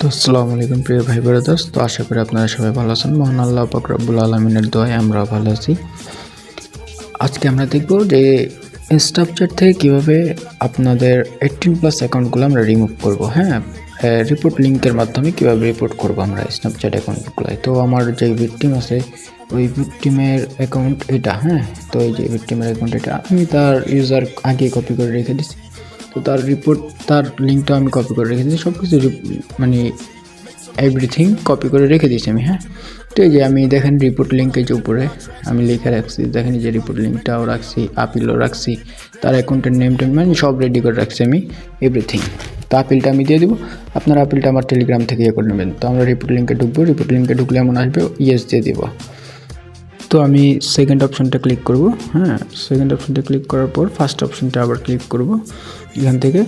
তো আসসালামু আলাইকুম প্রিয় ভাই ব্রাদার্স। তো আশা করি আপনারা সবাই ভালো আছেন। মহান আল্লাহ পাক রব্বুল আলামিনের দোয়ায় আমরা ভালো আছি। আজকে আমরা দেখব যে স্ন্যাপচ্যাট থেকে কিভাবে আপনাদের 18+ অ্যাকাউন্টগুলো আমরা রিমুভ করব। হ্যাঁ, রিপোর্ট লিঙ্কের মাধ্যমে কিভাবে রিপোর্ট করব আমরা স্ন্যাপচ্যাট অ্যাকাউন্টগুলো। তো আমার যে ভিকটিম আছে ওই ভিকটিমের অ্যাকাউন্ট এটা। হ্যাঁ, তো এই যে ভিকটিমের অ্যাকাউন্ট এটা আমি তার ইউজার আগে কপি করে রেখে দিচ্ছি। তো তার রিপোর্ট তার লিঙ্কটা আমি কপি করে রেখে দিচ্ছি, সব কিছু মানে এভরিথিং কপি করে রেখে দিয়েছি আমি। হ্যাঁ, তো এই যে আমি দেখেন রিপোর্ট লিঙ্কের যে উপরে আমি লিখে রাখছি, দেখেন যে রিপোর্ট লিঙ্কটাও রাখছি, আপিলও রাখছি, তার অ্যাকাউন্টের নেমটা মানে সব রেডি করে রাখছি আমি এভরিথিং। তো আপিলটা আমি দিয়ে দেবো, আপনারা আপিলটা আমার টেলিগ্রাম থেকে ইয়ে করে নেবেন। তো আমরা রিপোর্ট লিঙ্কে ঢুকবো, রিপোর্ট লিঙ্কে ঢুকলে এমন আসবে ইয়েস দিয়ে দেবো। তো আমি সেকেন্ড অপশনটা ক্লিক করব। হ্যাঁ, সেকেন্ড অপশনটা ক্লিক করার পর ফার্স্ট অপশনটা আবার ক্লিক করব এখান থেকে।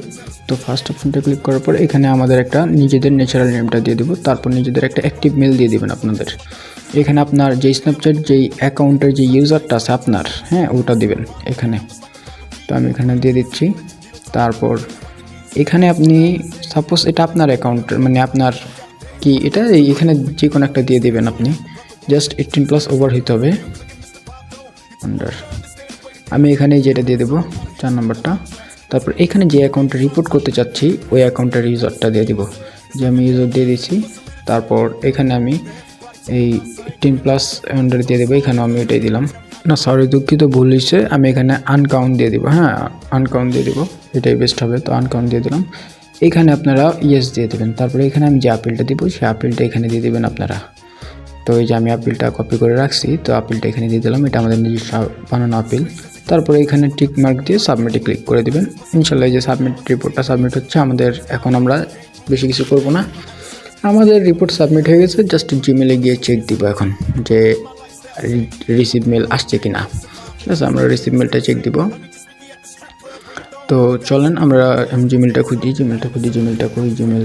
তো ফার্স্ট অপশনটা ক্লিক করার পর এখানে আমাদের একটা নিজেদের ন্যাচারাল নেমটা দিয়ে দেবো, তারপর নিজেদের একটা অ্যাক্টিভ মেল দিয়ে দেবেন আপনাদের। এখানে আপনার যেই স্ন্যাপচ্যাট যেই অ্যাকাউন্টের যে ইউজারটা আছে আপনার, হ্যাঁ ওটা দিবেন এখানে। তো আমি এখানে দিয়ে দিচ্ছি। তারপর এখানে আপনি সাপোজ এটা আপনার অ্যাকাউন্টের মানে আপনার কি এটা এখানে যে কোনো একটা দিয়ে দেবেন আপনি। জাস্ট 18+ ওভার হইতে হবে আন্ডার। আমি এখানে যেটা দিয়ে দেবো 4 নম্বরটা। তারপর এখানে যে অ্যাকাউন্টটা রিপোর্ট করতে চাচ্ছি ওই অ্যাকাউন্টের ইউজারটা দিয়ে দেবো, যে আমি ইউজার দিয়ে দিচ্ছি। তারপর এখানে আমি এই 18+ আন্ডার দিয়ে দেবো, এখানে আমি এটাই দিলাম। না সরি দুঃখিত ভুল হয়েছে, আমি এখানে আনকাউন্ট দিয়ে দেবো। হ্যাঁ, আনকাউন্ট দিয়ে দেবো, এটাই বেস্ট হবে। তো আনকাউন্ট দিয়ে দিলাম, এখানে আপনারা ইয়েস দিয়ে দেবেন। তারপরে এখানে আমি যে আপিলটা দিব সেই আপিলটা এখানে দিয়ে দেবেন আপনারা। তো এই যে আমি আপিলটা কপি করে রাখছি, তো আপিলটা এখানে দিয়ে দিলাম, এটা আমাদের নিজস্ব বানানো আপিল। তারপরে এখানে টিক মার্ক দিয়ে সাবমিটে ক্লিক করে দেবেন। ইনশাল্লাহ এই যে সাবমিট রিপোর্টটা সাবমিট হচ্ছে আমাদের। এখন আমরা বেশি কিছু করব না, আমাদের রিপোর্ট সাবমিট হয়ে গেছে। জাস্ট জিমেলে গিয়ে চেক দিব এখন যে রিসিভ মেল আসছে কি না। ঠিক আছে, আমরা রিসিভ মেলটা চেক দিব। তো চলেন আমরা জিমেলটা খুঁজি, জিমেলটা করি। জিমেল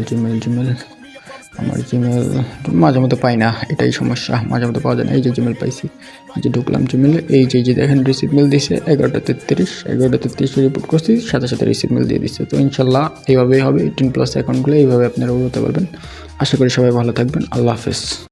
আমার জিমেল মাঝে মধ্যে পাই না, এটাই সমস্যা, মাঝে মধ্যে পাওয়া যায় না। এই যে জিমেল পাইছি, এই যে ঢুকলাম জিমেলে, এই যে দেখেন রিসিভ মেল দিছে 11:33 রিপোর্ট করছি, সাথে সাথে রিসিভ মেল দিয়ে দিচ্ছে। তো ইনশাল্লাহ এইভাবেই হবে 18+ অ্যাকাউন্টগুলো এইভাবে আপনারা উড়াতে পারবেন। আশা করি সবাই ভালো থাকবেন। আল্লাহ হাফেজ।